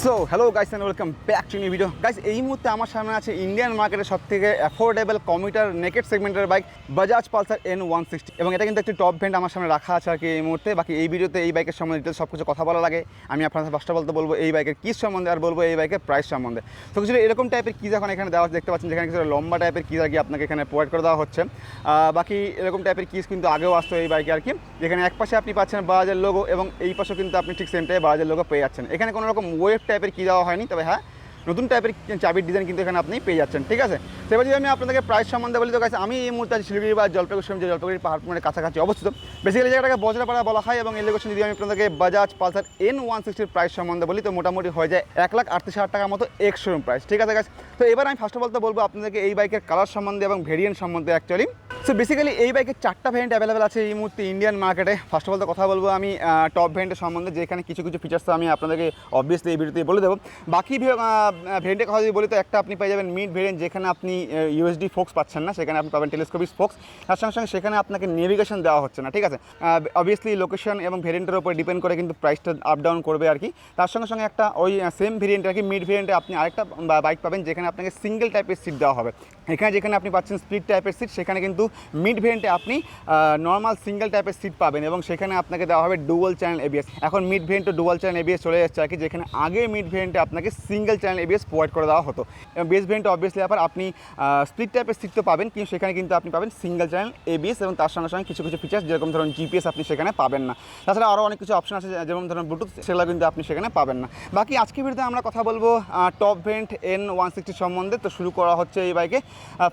So hello guys and welcome back to new video guys. এই মুহূর্তে আমার সামনে আছে ইন্ডিয়ান মার্কেটের সবথেকে অ্যাফোর্ডেবল কমিউটার নেকেড সেগমেন্টের বাইক বাজাজ পালসার N160 এবং এটা কিন্তু একটি টপ ভেন্ট আমার সামনে রাখা আছে আর কি এই মুহূর্তে। বাকি এই ভিডিওতে এই বাইকের সম্বন্ধে ডিটেলস সব কিছু কথা বলা লাগে। আমি আপনাদের ফার্স্ট অফ অল তো বলবো এই বাইকের কিস সম্বন্ধে আর বলবো এই বাইকের প্রাইস সম্বন্ধে। তো কিছু এরকম টাইপের কিজ এখন এখানে দেওয়া দেখতে পাচ্ছেন, যেখানে কিছু লম্বা টাইপের কিজ আর কি আপনাকে এখানে প্রোভাইড করে দেওয়া হচ্ছে। বাকি এরকম টাইপের কিজ কিন্তু আগেও আসতো এই বাইকে আর কি, যেখানে এক পাশে আপনি পাচ্ছেন বাজাজের লোগো এবং এই পাশে কিন্তু আপনি ঠিক সেম টাইপে বাজাজের লোগো পেয়ে যাচ্ছেন। এখানে কোনো রকম ওয়েব টাইপের কি দেওয়া হয়নি, তবে হ্যাঁ নতুন টাইপের চাবির ডিজাইন কিন্তু এখানে আপনি পেয়ে যাচ্ছেন। ঠিক আছে, সেবার যদি আমি আপনাদেরকে প্রাইস সম্বন্ধে বলি তো গাইস, আমি এই মুহূর্তে শিলিগুড়ি বা জলপাইগুড়ি যে জলপাইগুড়ি পাহাড়পুরের কাছাকাছি অবস্থিত। বেসিক্যালি জায়গাটাকে বজরাপাড়া বলা হয় এবং এই লোকেশন যদি আমি আপনাদেরকে বাজাজ পালসার N160 প্রাইস সম্বন্ধে বলি তো মোটামুটি হয়ে যায় 1,38,000 টাকার মতো এক্স শোরুম প্রাইস। ঠিক আছে গাইস, তো এবার আমি ফার্স্ট অফ অল তো বলবো আপনাদেরকে এই বাইকের কালার সম্বন্ধে এবং ভেরিয়েন্ট সম্বন্ধে অ্যাকচুয়ালি। সো বেসিক্যালি এই বাইকের 4টা ভেরিয়েন্ট অ্যাভেলেবেল আছে এই মুহূর্তে ইন্ডিয়ান মার্কেটে। ফার্স্ট অফ অল তো কথা বলবো আমি টপ ভেরিয়েন্টের সম্বন্ধে, যেখানে কিছু ফিচার্স আমি আপনাদেরকে অবভিয়াসলি এই ভিডিওতে বলে দেবো। বাকি ভেরিয়েন্টের কথা যদি বলি তো একটা আপনি পেয়ে যাবেন মিড ভেরিয়েন্ট, যেখানে আপনি ইউএসডি ফোক্স পাচ্ছেন না, সেখানে আপনি পাবেন টেলিস্কোপিক ফোক্স। তার সঙ্গে সঙ্গে সেখানে আপনাকে নেভিগেশন দেওয়া হচ্ছে না। ঠিক আছে, অবভিয়াসলি লোকেশন এবং ভেরিয়েন্টের উপর ডিপেন্ড করে কিন্তু প্রাইসটা আপ ডাউন করবে আর কি। তার সঙ্গে সঙ্গে একটা ওই সেম ভেরিয়েন্ট আর কি মিড ভেরিয়েন্টে আপনি আরেকটা বাইক পাবেন, যেখানে আপনাকে সিঙ্গেল টাইপের সিট দেওয়া হবে। এখানে যেখানে আপনি পাচ্ছেন স্প্লিট টাইপের সিট, সেখানে কিন্তু মিড ভেরিয়েন্টে আপনি নর্মাল সিঙ্গেল টাইপের সিট পাবেন এবং সেখানে আপনাকে দেওয়া হবে ডুয়াল চ্যানেল এবিএস। এখন মিড ভেরিয়েন্টে ডুয়াল চ্যানেল এবিএস চলে যাচ্ছে আর কি, যেখানে আগে মিড ভেরিয়েন্টে আপনাকে সিঙ্গেল চ্যানেল এবিএস প্রোভাইড করে দেওয়া হতো। এবং বেস ভেরিয়েন্টে অবভিয়াসলি আবার আপনি স্প্লিট টাইপের সিট তো পাবেন, কিন্তু সেখানে কিন্তু আপনি পাবেন সিঙ্গেল চ্যানেল এবিএস এবং তার সঙ্গে সঙ্গে কিছু ফিচার্স যেরকম ধরুন জিপিএস আপনি সেখানে পাবেন না। তাছাড়া আরও অনেক কিছু অপশন আছে যেমন ধরুন ব্লুটুথ, সেগুলো কিন্তু আপনি সেখানে পাবেন না। বাকি আজকের ভিডিওতে আমরা কথা বলবো টপ ভেরিয়েন্ট N160 সম্বন্ধে। তো শুরু করা হচ্ছে এই বাইকে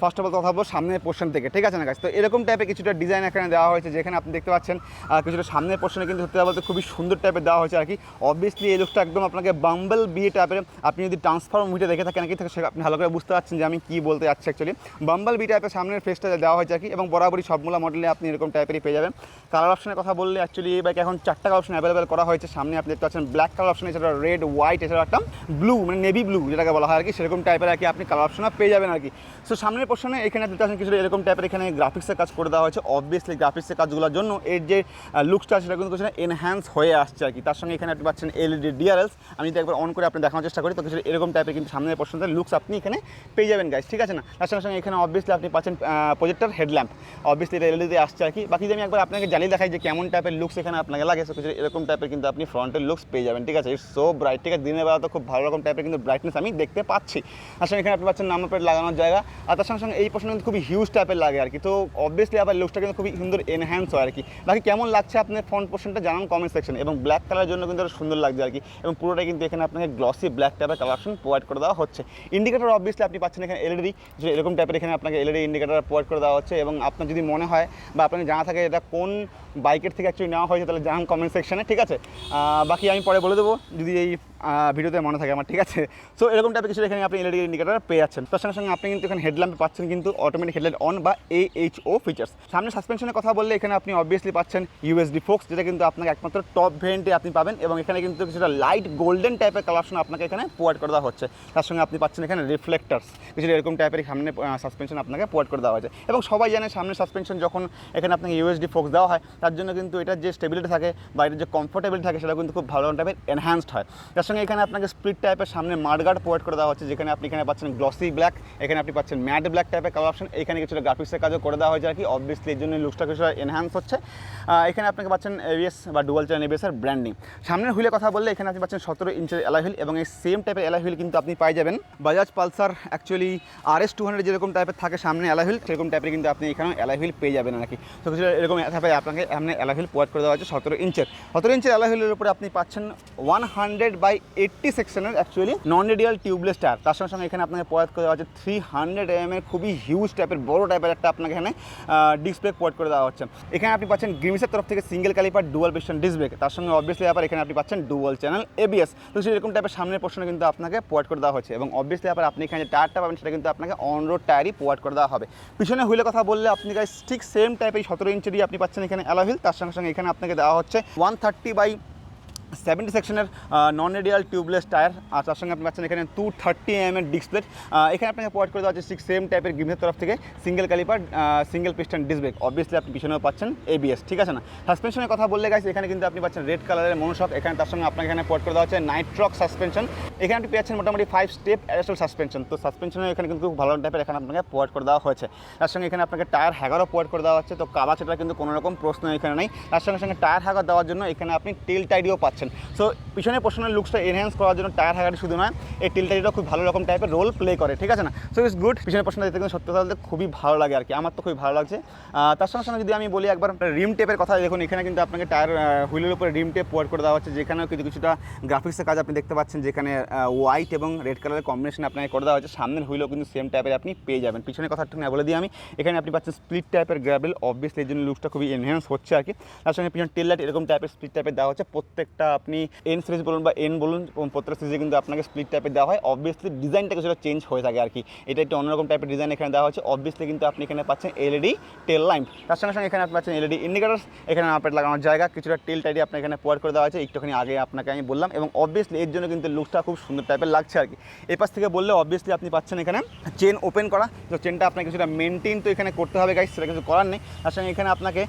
ফার্স্ট অফ অল কথা বলবো সামনের পোর্শন থেকে। ঠিক আছে না গাইস, তো এরকম টাইপের কিছুটা ডিজাইন এখানে দেওয়া হয়েছে, যেখানে আপনি দেখতে পাচ্ছেন কিছুটা সামনের পোর্শনে কিন্তু সত্যি বলতে খুবই সুন্দর টাইপের দেওয়া হয়েছে আর কি। অবভিয়াসলি এই লুকটা একদম আপনাকে বাম্বল বি টাইপের, আপনি যদি ট্রান্সফর্ম মুভিটা দেখে থাকেন নাকি সে আপনি ভালো করে বুঝতে পারছেন যে আমি কী বলতে যাচ্ছি। অ্যাকচুয়ালি বাম্বল বি টাইপের সামনের ফেসটা দেওয়া হয়েছে আর কি, এবং বরাবরই সবগুলো মডেলে আপনি এরকম টাইপেরই পেয়ে যাবেন। কালার অপশনের কথা বললে অ্যাকচুয়ালি এই বাইকে এখন 4টা কালার অপশন অ্যাভেলেবেল করা হয়েছে। সামনে আপনি দেখতে পাচ্ছেন ব্ল্যাক কালার অপশন, এছাড়া রেড, হোয়াইট, এছাড়া একটা ব্লু মানে নেভি ব্লু যেটাকে বলা হয় আর কি, সেরকম টাইপের আর কি আপনি কালার অপশন পেয়ে যাবেন আর কি। সো সামনের পোর্শনে এখানে দেখতে পাচ্ছেন কিছু এরকম টাইপের এখানে গ্রাফিক্সের কাজ করে দেওয়া হয়েছে। অবভিয়াসলি গ্রাফিক্সের কাজগুলোর জন্য এর যে লুকসটা সেটা কিন্তু কিছু এনহ্যান্স হয়ে আসছে আর কি। তার সঙ্গে এখানে আপনি পাচ্ছেন এলইডি ডিআরএলস। আমি যদি একবার অন করে আপনি দেখানোর চেষ্টা করি তো কিছু এরকম টাইপের কিন্তু সামনের পোর্শনের লুকস আপনি এখানে পেয়ে যাবেন গাইস। ঠিক আছে না, তার সঙ্গে সঙ্গে এখানে অবভিয়াসলি আপনি পাচ্ছেন প্রজেক্টর হেডল্যাম্প, অবভিয়াসলি এটা এলইডি আসছে আর কি। বাকি যদি আমি একবার আপনাকে জ্বালিয়ে দেখাই যে কেমন টাইপের লুকস এখানে আপনাকে লাগে, সো কিছু এরকম টাইপের কিন্তু আপনি ফ্রন্টের লুকস পেয়ে যাবেন। ঠিক আছে, ইটস সো ব্রাইট। ঠিক আছে, দিনের বেলা তো খুব ভালো রকম টাইপের কিন্তু ব্রাইটনেস আমি দেখতে পাচ্ছি। তার সঙ্গে এখানে আপনি পাচ্ছেন নাম্বার প্লেট লাগানোর জায়গা, আর তার সঙ্গে সঙ্গে এই পোর্শন কিন্তু খুবই হিউজ টাইপের লাগে আর কি। তো অবভিয়াসলি আবার লুকসটা কিন্তু খুবই সুন্দর এনহ্যান্স হয় আর কি। বাকি কেমন লাগছে আপনার ফ্রন্ট পোর্শনটা জানান কমেন্ট সেকশন। এবং ব্ল্যাক কালারের জন্য কিন্তু সুন্দর লাগছে আর কি, এবং পুরোটাই কিন্তু এখানে আপনাকে গ্লসি ব্ল্যাক টাইপের কালার অপশন প্রোভাইড করে দেওয়া হচ্ছে। ইন্ডিকেটার অবভিয়াসলি আপনি পাচ্ছেন এখানে এলইডি, যে এরকম টাইপের এখানে আপনাকে এলইডি ইন্ডিকেটার প্রোভাইড করে দেওয়া হচ্ছে। এবং আপনার যদি মনে হয় বা আপনাকে জানা থাকে এটা কোন বাইকের থেকে অ্যাকচুয়ালি নেওয়া হয়েছে, তাহলে জানান কমেন্ট সেকশনে। ঠিক আছে, বাকি আমি পরে বলে দেবো যদি এই ভিডিওতে মনে থাকে আমার। ঠিক আছে, সো এরকম টাইপের কিছু এখানে আপনি এলইডি ইন্ডিকেটার পেয়ে যাচ্ছেন। তার সঙ্গে সঙ্গে আপনি কিন্তু এখানে হেডল্যাম্পে পাচ্ছেন কিন্তু অটোমেটিক হেডলাইট অন বা AHO ফিচার্স। সামনে সাসপেনশনের কথা বললে এখানে আপনি অবভিয়াসলি পাচ্ছেন ইউএসডি ফোক্স, যেটা কিন্তু আপনাকে একমাত্র টপ ভেরিয়েন্টে আপনি পাবেন। এবং এখানে কিন্তু কিছুটা লাইট গোল্ডেন টাইপের কালারশন আপনাকে এখানে প্রোভাইড করে দেওয়া হচ্ছে। তার সঙ্গে আপনি পাচ্ছেন এখানে রিফ্লেক্টার্স, কিছুটা এরকম টাইপের সামনে সাসপেনশন আপনাকে প্রোভাইড করে দেওয়া হয়েছে। এবং সবাই জানে সামনে সাসপেনশন যখন এখানে আপনাকে ইউএসডি ফোক্স দেওয়া হয়, তার জন্য কিন্তু এটার যে স্টেবিলিটি থাকে বা এটার যে কমফোর্টেবিলিটি থাকে সেটা কিন্তু খুব ভালো টাইপের এনহ্যান্সড হয়। তার সঙ্গে এখানে আপনাকে স্প্লিট টাইপের সামনে মাডগার্ড প্রোভাইড করে দেওয়া হচ্ছে, যেখানে আপনি এখানে পাচ্ছেন গ্লসি ব্ল্যাক, এখানে আপনি পাচ্ছেন ম্যাট ব্ল্যাক টাইপের কালার অপশন। এখানে কিছুটা গ্রাফিক্সের কাজও করে দেওয়া হয়েছে আর কি, অবভিয়াসলি এর জন্য লুকসটা কিছুটা এনহ্যান্স হচ্ছে। এখানে আপনাকে পাচ্ছেন এবিএস বা ডুয়াল চ্যানেল এবিএস এর ব্র্যান্ডিং। সামনের হুইলের কথা বললে এখানে আপনি পাচ্ছেন 17 ইঞ্চের অ্যালয় হুইল, এবং এই সেম টাইপের অ্যালয় হুইল কিন্তু আপনি পাই যাবেন বাজাজ পালসার অ্যাকচুয়ালি RS200 যেরকম টাইপের থাকে সামনে অ্যালয় হুইল, সেরকম টাইপের কিন্তু আপনি এখানেও অ্যালয় হুইল পেয়ে যাবেন আর কি। তো কিছু এরকম টাইপের আপনাকে সামনে অ্যালয় হুইল প্রোভাইড করে দেওয়া হচ্ছে 17 ইঞ্চের অ্যালয় হুইলের উপরে আপনি পাচ্ছেন 100/80 সেকশনের অ্যাকচুয়ালি নন রেডিয়াল টিউবলেস টায়ার। তার সঙ্গে সঙ্গে এখানে আপনাকে প্রোভাইড করে দেওয়া হচ্ছে 300 mm এর খুবই হিউজ টাইপের বড় টাইপের একটা আপনাকে এখানে ডিসপ্লে প্রোভাইড করে দেওয়া হচ্ছে। এখানে আপনি পাচ্ছেন গ্রিমিসের তরফ থেকে single caliper dual piston disc brake. তার সঙ্গে অবভিয়াসলি আবার এখানে আপনি পাচ্ছেন ডুয়াল চ্যানেল এবিএস। তো সেরকম টাইপের সামনের পোর্শনে কিন্তু আপনাকে প্রোভাইড করে দেওয়া হচ্ছে। এবং অবভিয়াসলি আবার আপনি এখানে যে টায়ারটা পাবেন সেটা কিন্তু আপনাকে অন রোড টায়ারই প্রোভাইড করে দেওয়া হবে। পিছনে হুইলের কথা বললে আপনি ঠিক সেম টাইপের 17 ইঞ্চেরই আপনি পাচ্ছেন এখানে অ্যালয় হুইল। তার সঙ্গে সঙ্গে এখানে আপনাকে দেওয়া হচ্ছে 130/70 সেকশনের নন রেডিয়াল টিউবলেস টায়ার। আর তার সঙ্গে আপনি পাচ্ছেন এখানে 230 mm এর ডিসপ্লে। এখানে আপনাকে প্রোভাইড করে দেওয়া হচ্ছে ঠিক সেম টাইপের গ্রিমের তরফ থেকে single caliper single piston disc brake. Obviously আপনি পিছনেও পাচ্ছেন এবিএস। ঠিক আছে না, সাসপেনশনের কথা বললে গাইস এখানে কিন্তু আপনি পাচ্ছেন রেড কালারের মনোশক। এখানে তার সঙ্গে আপনাকে এখানে প্রোভাইড করে দেওয়া হচ্ছে নাইট্রক সাসপেনশন। এখানে আপনি পেয়েছেন মোটামুটি 5 স্টেপ অ্যাডজাস্টেবল সাসপেনশন। তো সাসপেনশনের এখানে কিন্তু খুব ভালো টাইপের এখানে আপনাকে প্রোভাইড করে দেওয়া হয়েছে। তার সঙ্গে এখানে আপনাকে টায়ার হ্যাগারও প্রোভাইড করে দেওয়া হচ্ছে। তো কাদা সেটা কিন্তু কোনো রকম প্রশ্ন এখানে নেই। তার সঙ্গে সঙ্গে টায়ার হ্যাগার দেওয়ার জন্য এখানে আপনি টেল টাইডিও পাচ্ছেন। সো পিছনের পোর্শনের লুকসটা এনহ্যান্স করার জন্য টায়ার হ্যাগারই শুধু নয়, এই টেল টাইডিও খুব ভালো রকম টাইপের রোল প্লে করে, ঠিক আছে না? So it's good. পিছনের পোর্শনটা দেখতে কিন্তু সত্যি বলতে খুবই ভালো লাগে আর কি, আমার তো খুবই ভালো লাগছে। তার সঙ্গে সঙ্গে যদি আমি বলি একবার রিম টেপের কথা, দেখুন এখানে কিন্তু আপনাকে টায়ার হুইলের উপরে রিম টেপ প্রোভাইড করে দেওয়া হচ্ছে, যেখানেও কিন্তু কিছুটা গ্রাফিক্সের কাজ আপনি দেখতে পাচ্ছেন, যেখানে হোয়াইট এবং রেড কালারের কম্বিনেশন আপনাকে করে দেওয়া হচ্ছে। সামনের হুইলও কিন্তু সেম টাইপের আপনি পেয়ে যাবেন। পিছনের কথা একটু না বলে দিই আমি, এখানে আপনি পাচ্ছেন স্প্লিট টাইপের গ্রাভেল, অবভিয়াসলি এর জন্য লুকসটা খুবই এনহ্যান্স হচ্ছে আর কি। তার সঙ্গে পিছনে টেল লাইট এরকম টাইপের স্প্লিট টাইপের দেওয়া হচ্ছে। প্রত্যেকটা আপনি এন সিরিজ বলুন বা এন বলুন, প্রত্যেকটা সিরিজে কিন্তু আপনাকে স্প্লিট টাইপের দেওয়া হয়। অবভিয়াসলি ডিজাইনটা কিছুটা চেঞ্জ হয়ে থাকে আর কি, এটা একটু অন্যরকম টাইপের ডিজাইন এখানে দেওয়া হচ্ছে। অবভিয়াসলি কিন্তু আপনি এখানে পাচ্ছেন এলইডি টেল লাইট, তার সঙ্গে সঙ্গে এখানে আপনি পাচ্ছেন এলইডি ইন্ডিকেটার, এখানে আপনার লাগানোর জায়গা, কিছুটা টেল টাইডি আপনার এখানে প্রোভাইড করে দেওয়া হয়েছে, একটুখানি আগে আপনাকে আমি বললাম। এবং অবভিয়াসলি এর জন্য কিন্তু লুকসটা খুব সুন্দর টাইপের লাগছে আর কি। এই পাশ থেকে বললে অবভিয়াসলি আপনি পাচ্ছেন এখানে চেন ওপেন করা, তো চেনটা আপনাকে কিছুটা মেনটেন তো এখানে করতে হবে গাইস, সেটা কিছু করার নেই। তার সঙ্গে এখানে আপনাকে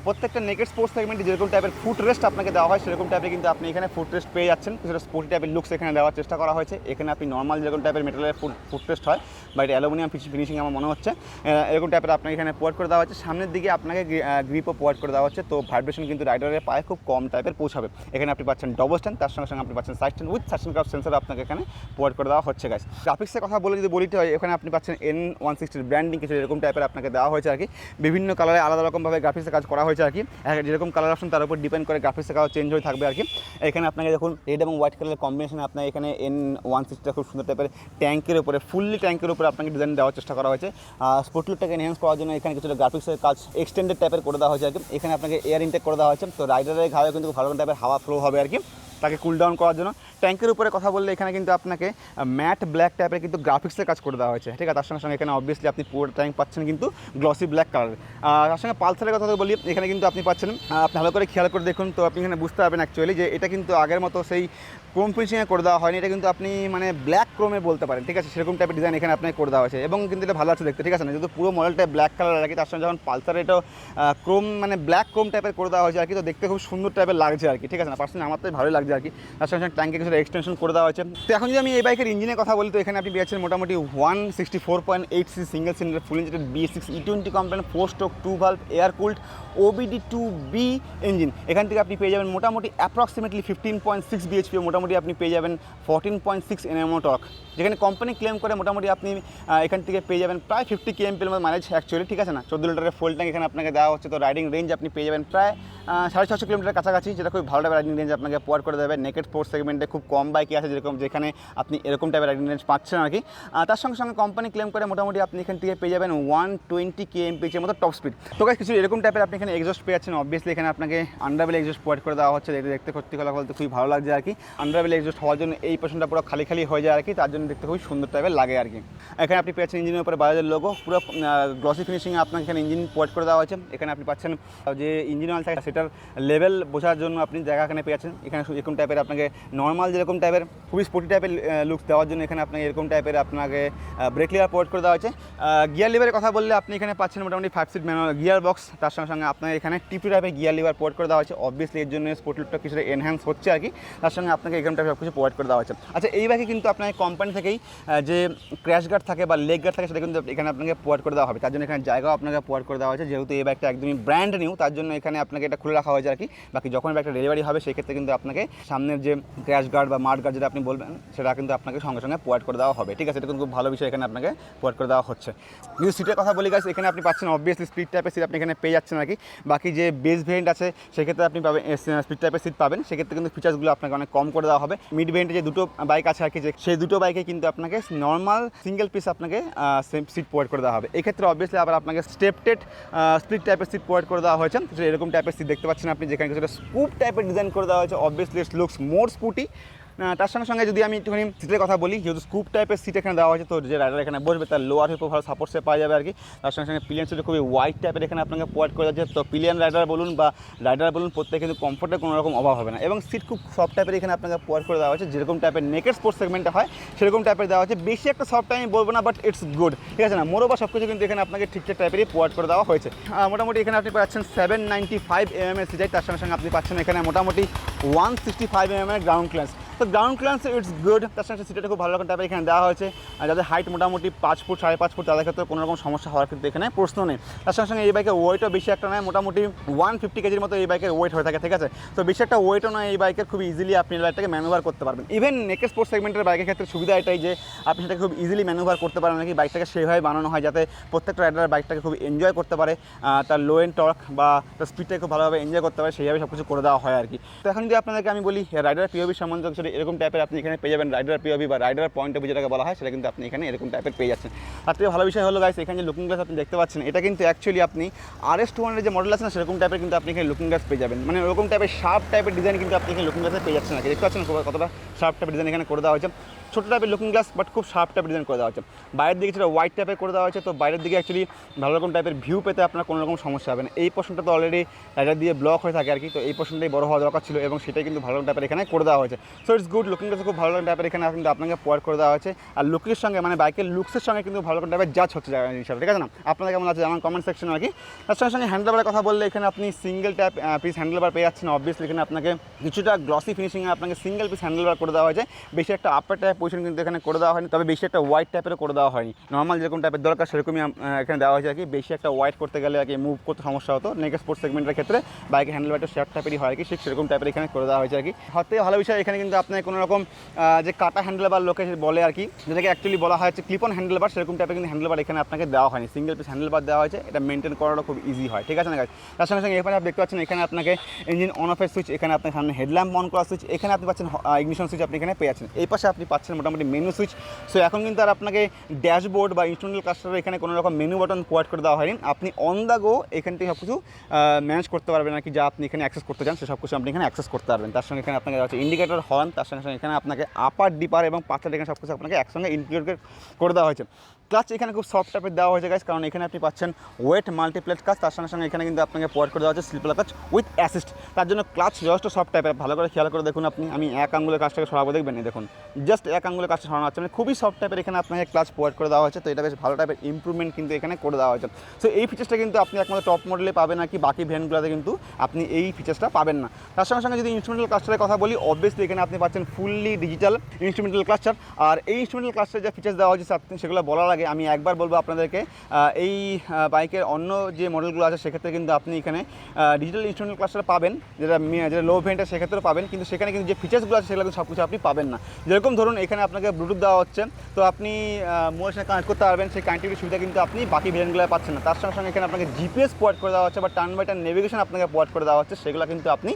প্রত্যেকটা নেকেড স্পোর্টস সেগমেন্টে যেরকম টাইপের ফুট রেস্ট আপনাকে দেওয়া হয়, সেরকম টাইপের কিন্তু আপনি এখানে ফুট রেস্ট পেয়ে যাচ্ছেন। কিছুটা স্পোর্টি টাইপের লুকস এখানে দেওয়ার চেষ্টা করা হয়েছে। এখানে আপনি নর্মাল যেরকম টাইপের মেটালের ফুট রেস্ট হয়, বা এটা অ্যালুমিনিয়াম ফিনিশিং আমার মনে হচ্ছে, এরকম টাইপের আপনাকে এখানে প্রোভাইড করে দেওয়া হচ্ছে। সামনের দিকে আপনাকে গ্রিপও প্রোভাইড করে দেওয়া হচ্ছে, তো ভাইব্রেশন কিন্তু রাইডারের পায়ে খুব কম টাইপের পৌঁছাবে। এখানে আপনি পাচ্ছেন ডবল স্ট্যান্ড, তার সঙ্গে সঙ্গে আপনি পাচ্ছেন side stand with suction cup sensor আপনাকে এখানে প্রোভাইড করে দেওয়া হচ্ছে গাইস। গ্রাফিক্সের কথা বলে যদি বলিতে হয়, এখানে আপনি পাচ্ছেন N160 ব্র্যান্ডিং কিছু এরকম টাইপের আপনাকে দেওয়া হয়েছে আর কি। বিভিন্ন কালারে আলাদা রকমভাবে গ্রাফিক্সের কাজ করা হয়েছে আর কি। যেরকম কালার অপশন তার উপর ডিপেন্ড করে গ্রাফিক্সের কাজ চেঞ্জ হয়ে থাকবে আর কি। এখানে আপনাকে দেখুন রেড এবং হোয়াইট কালারের কম্বিনেশনে আপনার এখানে N160 খুব সুন্দর টাইপের ট্যাঙ্কের উপরে, ফুললি ট্যাঙ্কের উপরে আপনাকে ডিজাইন দেওয়ার চেষ্টা করা হয়েছে। স্পোর্ট লুকটাকে এনহ্যান্স করার জন্য এখানে কিছুটা গ্রাফিক্সের কাজ এক্সটেন্ডেড টাইপের করে দেওয়া হয়েছে আর কি। এখানে আপনাকে এয়ার ইনটেক করে দেওয়া হয়েছে, তো রাইডারের ঘায়ে কিন্তু ভালো টাইপের হাওয়া ফ্লো হবে আর কি, তাকে কুল ডাউন করার জন্য। ট্যাঙ্কের উপরে কথা বললে এখানে কিন্তু আপনাকে ম্যাট ব্ল্যাক টাইপের কিন্তু গ্রাফিক্সের কাজ করে দেওয়া হয়েছে, ঠিক আছে। তার সঙ্গে সঙ্গে এখানে অবভিয়াসলি আপনি পুরো ট্যাঙ্ক পাচ্ছেন কিন্তু গ্লসি ব্ল্যাক কালার। তার সঙ্গে পালসারের কথা বলি, এখানে কিন্তু আপনি পাচ্ছেন, আপনি ভালো করে খেয়াল করে দেখুন, তো আপনি এখানে বুঝতে পারবেন অ্যাকচুয়ালি যে এটা কিন্তু আগের মতো সেই ক্রোম ফিনিশিংয়ে করে দেওয়া হয়নি, এটা কিন্তু আপনি মানে ব্ল্যাক ক্রোমে বলতে পারেন, ঠিক আছে, সেরকম টাইপের ডিজাইন এখানে আপনাকে করে দেওয়া হয়েছে। এবং কিন্তু এটা ভালো আছে দেখতে, ঠিক আছে না, যেহেতু পুরো মডেলটা ব্ল্যাক কালার আর কি, তার সঙ্গে যখন পালসার এটাও ক্রোম মানে ব্ল্যাক ক্রোম টাইপের করে দেওয়া হয়েছে আর কি, তো দেখতে খুব সুন্দর টাইপের লাগছে আর কি, ঠিক আছে না। পার্সোনালি আমার তো ভালোই লাগছে আর কি। তার সঙ্গে সঙ্গে ট্যাঙ্কে কিছুটা এক্সটেনশন করে দেওয়া হয়েছে। তো এখন যদি আমি এই বাইকের ইঞ্জিনের কথা বলি, তো এখানে আপনি পেয়েছেন মোটামুটি 164.8 সিসি সিঙ্গেল সিলিন্ডার ফুল ইঞ্জিনের B6 E20 component 4 stroke 2 valve air cooled OBD2B engine. এখান থেকে আপনি পেয়ে যাবেন মোটামুটি অ্যাপ্রক্সিমেটলি 15.6 bhp, মোটামুটি আপনি পেয়ে যাবেন 14.6 Nm টর্ক, যেখানে কোম্পানি ক্লেম করে মোটামুটি আপনি এখান থেকে পেয়ে যাবেন প্রায় 50 kmp এর মাইলেজ অ্যাকচুয়ালি, ঠিক আছে না। 14 লিটারের ফুল ট্যাঙ্ক এখানে আপনাকে দেওয়া হচ্ছে। তো রাইডিং রেঞ্জ আপনি পেয়ে যাবেন প্রায় 650 কিলোমিটার কাছাকাছি, যেটা খুব ভালো টাইপের রাইডিং রেঞ্জ আপনাকে প্রোভাইড করে দেবে। নেকেড স্পোর্টস সেগমেন্টে খুব কম বাইকই আছে যেরকম, যেখানে আপনি এরকম টাইপের রাইডিং রেঞ্জ পাচ্ছেন আর কি। তার সঙ্গে সঙ্গে কোম্পানি ক্লেম করে মোটামুটি আপনি এখান থেকে পেয়ে যাবেন 120 kmph এর মতো টপ স্পিড। তো গাইস কিছু এরকম টাইপের আপনি এখানে এক্সস্ট পেয়ে যাচ্ছেন। অবভিয়াসলি এখানে আপনাকে আন্ডারবেল এক্সস্ট প্রোভাইড করে দেওয়া হচ্ছে, যেটা দেখতে সত্যি কথা বলতে খুবই ভালো লাগছে আর কি। আন্ডারবেল এক্সস্ট হওয়ার জন্য এই পোর্শনটা পুরো খালি খালি হয়ে যায় আর কি, তার জন্য দেখতে খুবই সুন্দর টাইপের লাগে আর কি। এখানে আপনি পেয়েছেন ইঞ্জিনের উপরে বাজাজের লোগো, পুরো গ্লসি ফিনিশিংয়ে আপনাকে এখানে ইঞ্জিন প্রোভাইড করে দেওয়া হয়েছে। এখানে আপনি পাচ্ছেন যে ইঞ্জিন অয়েল থাকে সেটার লেভেল বোঝার জন্য আপনি জায়গা এখানে পেয়েছেন। এখানে এরকম টাইপের আপনাকে নর্মাল যেরকম টাইপের খুবই স্পোর্টি টাইপের লুকস দেওয়ার জন্য এখানে আপনাকে এরকম টাইপের আপনাকে ব্রেক লিভার প্রোভাইড করে দেওয়া হয়েছে। গিয়ার লিভারের কথা বললে আপনি এখানে পাচ্ছেন মোটামুটি 5 সিট ম্যানুয়াল গিয়ার বক্স, তার সঙ্গে সঙ্গে আপনার এখানে টিপি টাইপের গিয়ার লিভার প্রোভাইড করে দেওয়া হয়েছে। অবভিয়াসলি এর জন্য স্পোর্ট লুকটা কিছুটা এনহ্যান্স হচ্ছে আর কি, তার সঙ্গে আপনাকে এরকম টাইপের সব কিছু প্রোভাইড করে দেওয়া হয়েছে। আচ্ছা, এই বাইকে কিন্তু আপনার কোম্পানি থেকেই যে ক্র্যাশ গার্ড থাকে বা লেগ গার্ড থাকে সেটা কিন্তু এখানে আপনাকে প্রোভাইড করে দেওয়া হবে, তার জন্য এখানে জায়গাও আপনাকে প্রোভাইড করে দেওয়া হয়েছে। যেহেতু এই বাইকটা একদমই ব্র্যান্ড নিউ, তার জন্য এখানে আপনাকে এটা খুলে রাখা হয়েছে আর কি। বাকি যখন বাইকটা ডেলিভারি হবে সেই ক্ষেত্রে কিন্তু আপনাকে সামনের যে ক্র্যাশ গার্ড বা মাড গার্ড যেটা আপনি বলবেন সেটা কিন্তু আপনাকে সঙ্গে সঙ্গে প্রোভাইড করে দেওয়া হবে, ঠিক আছে। এটা কিন্তু খুব ভালো বিষয় এখানে আপনাকে প্রোভাইড করে দেওয়া হচ্ছে। যদি সিটের কথা বলি গাইস, এখানে আপনি পাচ্ছেন অবভিয়াসলি স্পিড টাইপের সিট আপনি এখানে পেয়ে যাচ্ছেন আর কি। বাকি যে বেস ভেরিয়েন্ট আছে সেক্ষেত্রে আপনি পাবেন স্পিড টাইপের সিট পাবেন, সেক্ষেত্রে কিন্তু ফিচার্সগুলো আপনাকে অনেক কম করে দেওয়া হবে। মিড ভেরিয়েন্টে যে দুটো বাইক আছে আর কি, যে সেই দুটো বাইকে কিন্তু আপনাকে নর্মাল সিঙ্গেল পিস আপনাকে সিট প্রোভাইড করে দেওয়া হবে। এক্ষেত্রে অবভিয়াসলি আবার আপনাকে স্টেপটেড স্প্লিট টাইপের সিট প্রোভাইড করে দেওয়া হয়েছে। এরকম টাইপের সিট দেখতে পাচ্ছেন আপনি, যেখানে কিছুটা স্কুপ টাইপের ডিজাইন করে দেওয়া হয়েছে। Obviously it looks more sporty. তার সঙ্গে সঙ্গে যদি আমি একটুখানি সিটের কথা বলি, যেহেতু স্কুপ টাইপের সিট এখানে দেওয়া হয়েছে, তো যে রাইডার এখানে বসবে তার লোয়ার হিপও ভালো সাপোর্ট সে পাওয়া যাবে আর কি। তার সঙ্গে সঙ্গে পিলিয়ন সিটে খুবই হোয়াইট টাইপের এখানে আপনাকে প্রোভাইড করে যাচ্ছে। তো পিলিয়ন রাইডার বলুন বা রাইডার বলুন, প্রত্যেকে কিন্তু কমফোর্টের কোনো রকম অভাব হবে না। এবং সিট খুব সফট টাইপের এখানে আপনাকে প্রোভাইড করে দেওয়া হয়েছে, যেরকম টাইপের নেকেড স্পোর্টস সেগমেন্টে হয় সেরকম টাইপের দেওয়া হচ্ছে। বেশি একটা সফট আমি বলবো না, বাট ইটস গুড, ঠিক আছে না। মোরোবা সব কিছু কিন্তু এখানে আপনাকে ঠিকঠাক টাইপেরই প্রোভাইড করে দেওয়া হয়েছে। মোটামুটি এখানে আপনি পাচ্ছেন 795 mm এর সিটাই, তার সঙ্গে সঙ্গে আপনি পাচ্ছেন এখানে মোটামুটি 165 mm এর গ্রাউন্ড ক্লিয়ারেন্স। তো গ্রাউন্ড ক্লিয়ারেন্স ইটস গুড, তার সঙ্গে সিটটা খুব ভালো রকম টাইপের এখানে দেওয়া হয়েছে। আর যাদের হাইট মোটামুটি 5 ফুট 5.5 ফুট তাদের ক্ষেত্রে কোনো রকম সমস্যা হওয়ার কিন্তু এখানে প্রশ্ন নেই। তার সঙ্গে এই বাইকের ওয়েটও বেশি একটা নয়, মোটামুটি 150 কেজির মতো এই বাইকের ওয়েট হয়ে থাকে, ঠিক আছে। তো বেশি একটা ওয়েটও নয় এই বাইকের, খুব ইজিলি আপনি এই বাইকটাকে ম্যানুভার করতে পারবেন। ইভেন নেকেড স্পোর্টস সেগমেন্টের বাইকের ক্ষেত্রে সুবিধা এটাই যে আপনি সেটাকে খুব ইজিলি ম্যানুভার করতে পারেন, নাকি বাইকটাকে সেভাবে বানানো হয় যাতে প্রত্যেকটা রাইডার বাইকটাকে খুব এনজয় করতে পারে, তার লো এন্ড টর্ক বা তার স্পিডটাকে খুব ভালোভাবে এনজয় করতে পারে, সেইভাবে সব কিছু করে দেওয়া হয় আর কি। তো এখন যদি আপনাদেরকে আমি বলি রাইডার পিওভি সম্বন্ধে কিছু এরকম টাইপের আপনি এখানে পেয়ে যাবেন। রাইডার পিওভি বা রাইডার পয়েন্ট অফ ভিউ যেটাকে বলা হয় সেটা কিন্তু আপনি এখানে এরকম টাইপের পেয়ে যাচ্ছেন। আর থেকে ভালো বিষয় হলো গাইস, এখানে যে লুকিং গ্লাস আপনি দেখতে পাচ্ছেন এটা কিন্তু অ্যাকচুয়ালি আপনি RS200 যে মডেল আছে না সেরকম টাইপের কিন্তু আপনি এখানে লুকিং গ্লাস পেয়ে যাবেন, মানে ওরকম টাইপের শার্প টাইপের ডিজাইন কিন্তু আপনি এখানে লুকিং গ্লাসে পেয়ে যাচ্ছেন আর কি। দেখতে পাচ্ছেন কতটা শার্প টাইপের ডিজাইন এখানে করে দেওয়া হয়েছে, ছোটো টাইপের লুকিং গ্লাস বাট খুব শার্প টাইপের ডিজাইন করে দেওয়া হচ্ছে। বাইরের দিকে সেটা হোয়াইট টাইপের করে দেওয়া হয়েছে, তো বাইরের দিকে অ্যাকচুয়ালি ভালো রকম টাইপের ভিউ পেতে আপনার কোনো রকম সমস্যা হবে না। এই পোর্শনটা তো অলরেডি রাইডার দিয়ে ব্লক হয়ে থাকে আর কি, তো এই পোর্শনটাই বড় হওয়া দরকার ছিল এবং সেটাই কিন্তু ভালো রকম টাইপের এখানে করে দেওয়া হয়েছে। So it's good, looking glass খুব ভালো রকম টাইপের এখানে কিন্তু আপনাকে প্রোভাইড করে দেওয়া হয়েছে। আর লুকের সঙ্গে মানে বাইকের লুকসের সঙ্গে কিন্তু ভালো রকম টাইপের জাজ হচ্ছে হিসাবে, ঠিক আছে না। আপনাদের কেমন আছে আমার কমেন্ট সেকশন আর কি। তার সঙ্গে সঙ্গে হ্যান্ডেলবারের কথা বললে এখানে আপনি সিঙ্গেল ট্যাপ পিস হ্যান্ডেলবার পেয়ে যাচ্ছেন। অবভিয়াসলি এখানে আপনাকে কিছুটা গ্লসি ফিনিশিংয়ে আপনাকে সিঙ্গেল পিস হ্যান্ডেলবার করে দেওয়া হয়েছে, বেশি একটা আপার টাইপ পজিশন কিন্তু এখানে করে দেওয়া হয়নি, তবে বেশি একটা হোয়াইট টাইপের করে দেওয়া হয়নি। নর্মাল যেরকম টাইপের দরকার সেরকমই এখানে দেওয়া হয়েছে আর কি। বেশি একটা হোয়াইট করতে গেলে আর কি মুভ করতে সমস্যা হতো, নেকেড স্পোর্টস সেগমেন্টের ক্ষেত্রে বাইকের হ্যান্ডেলবারটা শেয়ার টাইপেরই হয় আর কি, সেরকম টাইপের এখানে করে দেওয়া হয়েছে আর কি। হতে ভালো বিষয় এখানে কিন্তু আপনার কোনো রকম যে কাটা হ্যান্ডেলবার লোকে বলে আর কি, যেটাকে অ্যাকচুয়ালি বলা হয় হচ্ছে ক্লিপ অন হ্যান্ডেলবার, সেরকম টাইপের কিন্তু হ্যান্ডেলবার এখানে আপনাকে দেওয়া হয়নি, সিঙ্গেল পিস হ্যান্ডেলবার দেওয়া হয়েছে। এটা মেনটেন করাটা খুব ইজি হয়, ঠিক আছে না গাইস। তার সঙ্গে সঙ্গে এখানে আপনি দেখতে পাচ্ছেন এখানে আপনাকে ইঞ্জিন অন অফের সুইচ, এখানে আপনার সামনে হেডল্যাম্প অন করা সুইচ, এখানে আপনি পাচ্ছেন ইগনিশন সুইচ আপনি এখানে পেয়ে যাচ্ছেন। এই পাশে আপনি পাচ্ছেন মোটামুটি মেনু সুইচ। সো এখন কিন্তু আর আপনাকে ড্যাশবোর্ড বা ইনস্ট্রুমেন্টাল ক্লাস্টারে এখানে কোনো রকম মেনু বাটন প্রোভাইড করে দেওয়া হয়নি। আপনি অন দ্য গো এখান থেকে সব কিছু ম্যানেজ করতে পারবেন আর কি, যা আপনি এখানে অ্যাক্সেস করতে চান সেসব কিছু আপনি এখানে অ্যাক্সেস করতে পারবেন। তার সঙ্গে এখানে আপনাকে হচ্ছে ইন্ডিকেটর হর্ন, তার সঙ্গে সঙ্গে এখানে আপনাকে আপার ডিপার এবং পাঁচটা এখানে সব কিছু আপনাকে একসঙ্গে ইনক্লুড করে দেওয়া হয়েছে। ক্লাচ এখানে খুব সফট টাইপের দেওয়া হয়েছে গাইস, কারণ এখানে আপনি পাচ্ছেন ওয়েট মাল্টিপ্লেট ক্লাচ, তার সঙ্গে সঙ্গে এখানে কিন্তু আপনাকে প্রোভাইড করে দেওয়া হচ্ছে স্লিপার ক্লাচ উইথ অ্যাসিস্ট। তার জন্য ক্লাচ যথেষ্ট সফট টাইপের, ভালো করে খেয়াল করে দেখুন আপনি। আমি এক আঙ্গুলের কাজটাকে সরাবো, দেখবেন দেখুন জাস্ট এক আঙ্গুলের কাজটা সরানো হচ্ছে, মানে খুবই সফট টাইপের এখানে আপনাকে ক্লাচ প্রোভাইড করে দেওয়া হয়েছে। তো এটা বেশ ভালো টাইপের ইমপ্রুভমেন্ট কিন্তু এখানে করে দেওয়া হয়েছে। সো এই ফিচার্সটা কিন্তু আপনি একমাত্র টপ মডেলে পাবেন না কি, বাকি ভ্যানগুলোতে কিন্তু আপনি এই ফিচার্সটা পাবেন না। তার সঙ্গে সঙ্গে যদি ইনস্ট্রুমেন্টাল ক্লাস্টারের কথা বলি, অবভিয়াসলি এখানে আপনি পাচ্ছেন ফুললি ডিজিটাল ইনস্ট্রুমেন্টাল ক্লাস্টার। আর এই ইনস্ট্রুমেন্টাল ক্লাস্টারে যে ফিচার্স দেওয়া হয়েছে সেগুলো বলার আগে আমি একবার বলবো আপনাদেরকে, এই বাইকের অন্য যে মডেলগুলো আছে সেক্ষেত্রে কিন্তু আপনি এখানে ডিজিটাল ইনস্ট্রুমেন্টাল ক্লাস্টার পাবেন, যেটা লো ভেন্টের সেক্ষেত্রেও পাবেন, কিন্তু সেখানে কিন্তু যে ফিচার্সগুলো আছে সেগুলো সব কিছু আপনি পাবেন না। যেরকম ধরুন এখানে আপনাকে ব্লুটুথ দেওয়া হচ্ছে, তো আপনি মোবাইলের সাথে কানেক্ট করতে পারবেন, সেই কানেক্টিভিটি সুবিধা কিন্তু আপনি বাকি ভেরিয়েন্টগুলো পাচ্ছেন না। তার সঙ্গে সঙ্গে এখানে আপনাকে জিপিএস প্রোভাইড করে দেওয়া হচ্ছে বা টার্ন বাই টার্ন নেভিগেশন আপনাকে প্রোভাইড করে দেওয়া হচ্ছে, সেগুলো কিন্তু আপনি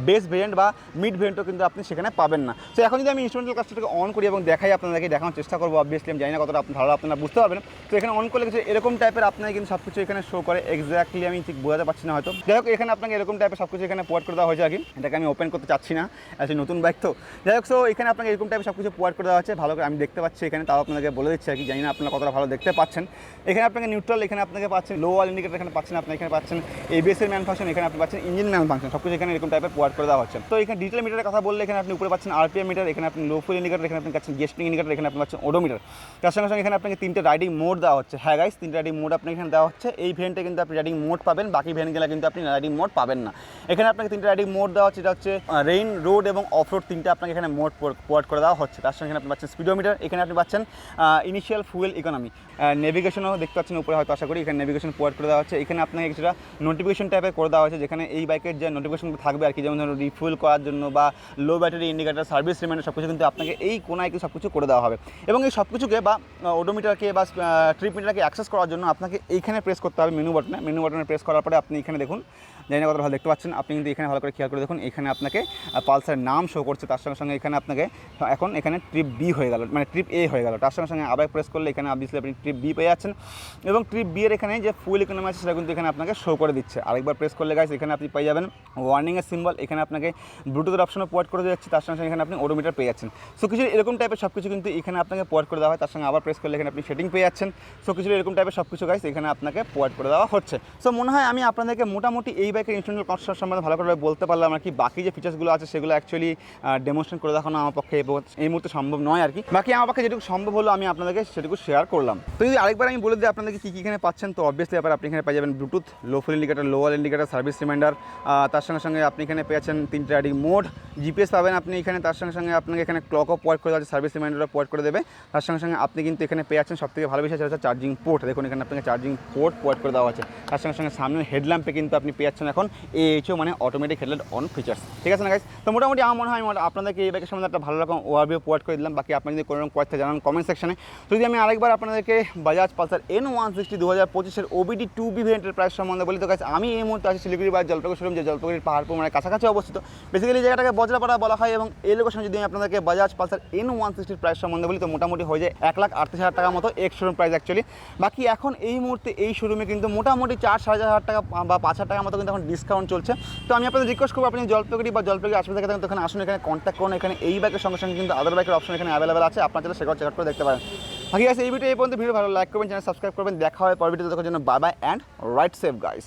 বেস ভেরিয়েন্ট বা মিড ভেরিয়েন্টও কিন্তু আপনি সেখানে পাবেন না। তো এখন যদি আমি ইনস্ট্রুমেন্টাল ক্লাস্টারটাকে অন করি এবং দেখাই আপনাদেরকে, দেখানোর চেষ্টা করবো, অবভিয়াসলি আমি জানি না কতটা ভালো আপনারা বুঝতে পারবেন। তো এখানে অন করলে কিছু এরকম টাইপের আপনাকে কিন্তু সব কিছু এখানে শো করে, এক্স্যাক্টলি আমি ঠিক বোঝাতে পারছি না হয়তো। যাই হোক এখানে আপনাকে এরকম টাইপের সব কিছু এখানে প্রোভাইড করে দেওয়া হয়েছে আর কি। এটাকে আমি ওপেন করতে চাচ্ছি না, আসলে নতুন বাইক তো। যাই হোক, সো এখানে আপনাকে এরকম টাইপের সব কিছু প্রোভাইড করে দেওয়া হচ্ছে, ভালো করে আমি দেখতে পাচ্ছি এখানে, তাও আপনাকে বলে দিচ্ছি আর কি, জানি না আপনারা কতটা ভালো দেখতে পাচ্ছেন। এখানে আপনাকে নিউট্রাল এখানে আপনাকে পাচ্ছেন, লো ওয়াল ইন্ডিকেটর এখানে পাচ্ছেন, আপনি এখানে পাচ্ছেন এবিএস এর ম্যান ফাংশন, এখানে আপনি পাচ্ছেন ইঞ্জিন ম্যান ফাংশন, সব কিছু এখানে এরকম টাইপের প্রোভাইড করে দেওয়া হচ্ছে। তো এখানে ডিজিটাল মিটারের কথা বললে এখানে আপনি উপরে পাচ্ছেন আরপিএম মিটার, এখানে আপনি লো ফুল ইন্ডিকেটর, এখানে আপনি পাচ্ছেন গেস্টিং ইন্ডিকেটর, এখানে আপনি পাচ্ছেন ওডোমিটার। তার সঙ্গে সঙ্গে এখানে আপনাকে 3টে রাইডিং মোড দেওয়া হচ্ছে। হ্যাঁ গাইস, 3টে রাইডিং মোড আপনি এখানে দেওয়া হচ্ছে। এই ভেরিয়েন্টে কিন্তু আপনি রাইডিং মোড পাবেন, বাকি ভেরিয়েন্টগুলো কিন্তু আপনি রাইডিং মোড পাবেন না। এখানে আপনাকে 3টে রাইডিং মোড দেওয়া হচ্ছে, এটা হচ্ছে রেইন, রোড এবং অফ রোড, 3টে আপনাকে এখানে মোড প্রোভাইড করে দেওয়া হচ্ছে। তার সঙ্গে এখানে আপনি পাচ্ছেন স্পিডোমিটার, এখানে আপনি পাচ্ছেন ইনিশিয়াল ফুয়েল ইকোনমি, নেভিগেশনও দেখতে পাচ্ছেন উপরে হয়তো, আশা করি এখানে নেভিগেশন প্রোভাইড করে দেওয়া হচ্ছে। এখানে আপনাকে কিছুটা নোটিফিকেশন টাইপের করে দেওয়া হয়েছে, যেখানে এই বাইকের যে নোটিফিকেশন থাকবে আর কি, যেমন ধরুন রিফুয়েল করার জন্য বা লো ব্যাটারি ইন্ডিকেটার, সার্ভিস রিমাইন্ডার, সব কিছু কিন্তু আপনাকে এই কোনায় কিছু সব কিছু করে দেওয়া হবে। এবং এই সব কিছুকে বা ওডোমিটারকে বা ট্রিপ মিটারকে অ্যাক্সেস করার জন্য আপনাকে এইখানে প্রেস করতে হবে মেনু বাটনে প্রেস করার পরে আপনি এখানে দেখুন, জানি না কতটা ভালো দেখতে পাচ্ছেন, আপনি কিন্তু এখানে ভালো করে খেয়াল করে দেখুন, এখানে আপনাকে পালসারের নাম শো করছে, তার সঙ্গে সঙ্গে এখানে আপনাকে এখন এখানে ট্রিপ বি হয়ে গেল, মানে ট্রিপ এ হয়ে গেল। তার সঙ্গে সঙ্গে আবার প্রেস করলে এখানে অবভিয়াসলি আপনি ট্রিপ বি পেয়ে যাচ্ছেন, এবং ট্রিপ বি এর এখানে যে ফুয়েল ইকোনমি আছে সেটা কিন্তু এখানে আপনাকে শো করে দিচ্ছে। আরেকবার প্রেস করলে গাইস এখানে আপনি পেয়ে যাবেন ওয়ার্নিংয়ের সিম্বল, এখানে আপনাকে ব্লুটুথের অপশনও প্রোভাইড করে যাচ্ছে, তার সঙ্গে সঙ্গে এখানে আপনি ওডোমিটার পেয়ে যাচ্ছেন। সো কিছু এরকম টাইপের সব কিছু কিন্তু এখানে আপনাকে প্রোভাইড করে দেওয়া হয়। তার সঙ্গে আবার প্রেস করলে এখানে আপনি সেটিং পেয়ে যাচ্ছেন। সো কিছু এরকম টাইপের সব কিছু গাইস এখানে আপনাকে প্রোভাইড করে দেওয়া হচ্ছে। সো মনে হয় আমি আপনাদেরকে মোটামুটি এই বাইকের ইন্টারনাল কনস্ট্রাকশন সম্বন্ধে ভালো করে বলতে পারলাম আর কি। বাকি যে ফিচার্সগুলো আছে সেগুলো অ্যাকচুয়ালি ডেমনস্ট্রেট করে দেখানো আমার পক্ষে এই মুহূর্তে সম্ভব নয় আর কি। বাকি আমার পক্ষে যেটুকু সম্ভব হলো আমি আপনাদেরকে সেটুকু শেয়ার করলাম। তো যদি আরেকবার আমি বলে দিই আপনাদেরকে কী কী এখানে পাচ্ছেন, তো অবভিয়াসলি ব্যাপার আপনি এখানে পেয়ে যাবেন Bluetooth, low fuel indicator, lower indicator, service reminder, তার সঙ্গে সঙ্গে আপনি এখানে পেয়েছেন 3টে রাইডিং মোড, জিপিএস পাবেন আপনি এখানে। তার সঙ্গে সঙ্গে আপনাকে এখানে ক্লকও প্রোভাইড করে দেওয়া আছে, সার্ভিস রিমাইন্ডারও প্রোভাইড করে দেবে। তার সঙ্গে সঙ্গে আপনি কিন্তু এখানে পেয়ে যাচ্ছেন সবথেকে ভালো বিষয় হচ্ছে চার্জিং পোর্ট। দেখুন এখানে আপনাকে চার্জিং পোর্ট প্রোভাইড করে দেওয়া আছে। তার সঙ্গে সঙ্গে সামনের হেডল্যাম্পে কিন্তু আপনি পেয়ে যাচ্ছেন এখন AHO মানে অটোমেটিক হেডলাইট অন ফিচার্স, ঠিক আছে না গাইস? তো মোটামুটি আমার মনে হয় আপনাদেরকে এই বাইকের সম্বন্ধে একটা ভালো রকম ওভারভিউ প্রোভাইড করে দিলাম। বাকি আপনি যদি কোনো রকম কথা জানান কমেন্ট সেকশনে। তো যদি আমি আরেকবার আপনাদেরকে Bajaj Pulsar N160 2025 OBD 2B ভেরিয়েন্টের প্রাইস সম্বন্ধে বলি, তো গাইস আমি এই মুহূর্তে আছি শিলিগুড়ি বা জলপাইগুড়ি শোরুম, যে জলপাইগুড়ির পাহাড়পুর মানে কাছাকাছি অবস্থিত। বেসিক্যালি জায়গাটাকে বজ্রাপাড়া বলা হয় এবং এই লোকেশনে যদি আমি আপনাদেরকে বাজাজ পালসার N160 প্রাইস সম্বন্ধে বলি তো মোটামুটি হয়ে যায় 1,38,000 টাকার মতো এক্স শোরুম প্রাইস অ্যাকচুয়ালি। বাকি এখন এই মুহূর্তে এই শোরুমে কিন্তু মোটামুটি 4-4.5 টাকা বা 5,000 টাকার মতো কিন্তু এখন ডিসকাউন্ট চলছে। তো আমি আপনাদের রিকোয়েস্ট করবো আপনি জলপাইগুড়ি বা জলপাইগুড়ি আশপাশে থেকে থাকেন তো এখানে আসুন, এখানে কন্ট্যাক্ট করুন। এখানে এই বাইকের সঙ্গে সঙ্গে কিন্তু আদার বাইকের অপশন এখানে অ্যাভেলেবেল আছে, আপনার চাইলে সেটাও চেক আউট করে দেখতে পারেন। বাকি আছে এই ভিডিও এই পর্যন্ত। ভিডিও ভালো লাইক করবেন, চ্যানেল সাবস্ক্রাইব করবেন। দেখা হয় পরবর্তীতে দেখার জন্য bye bye and right safe guys.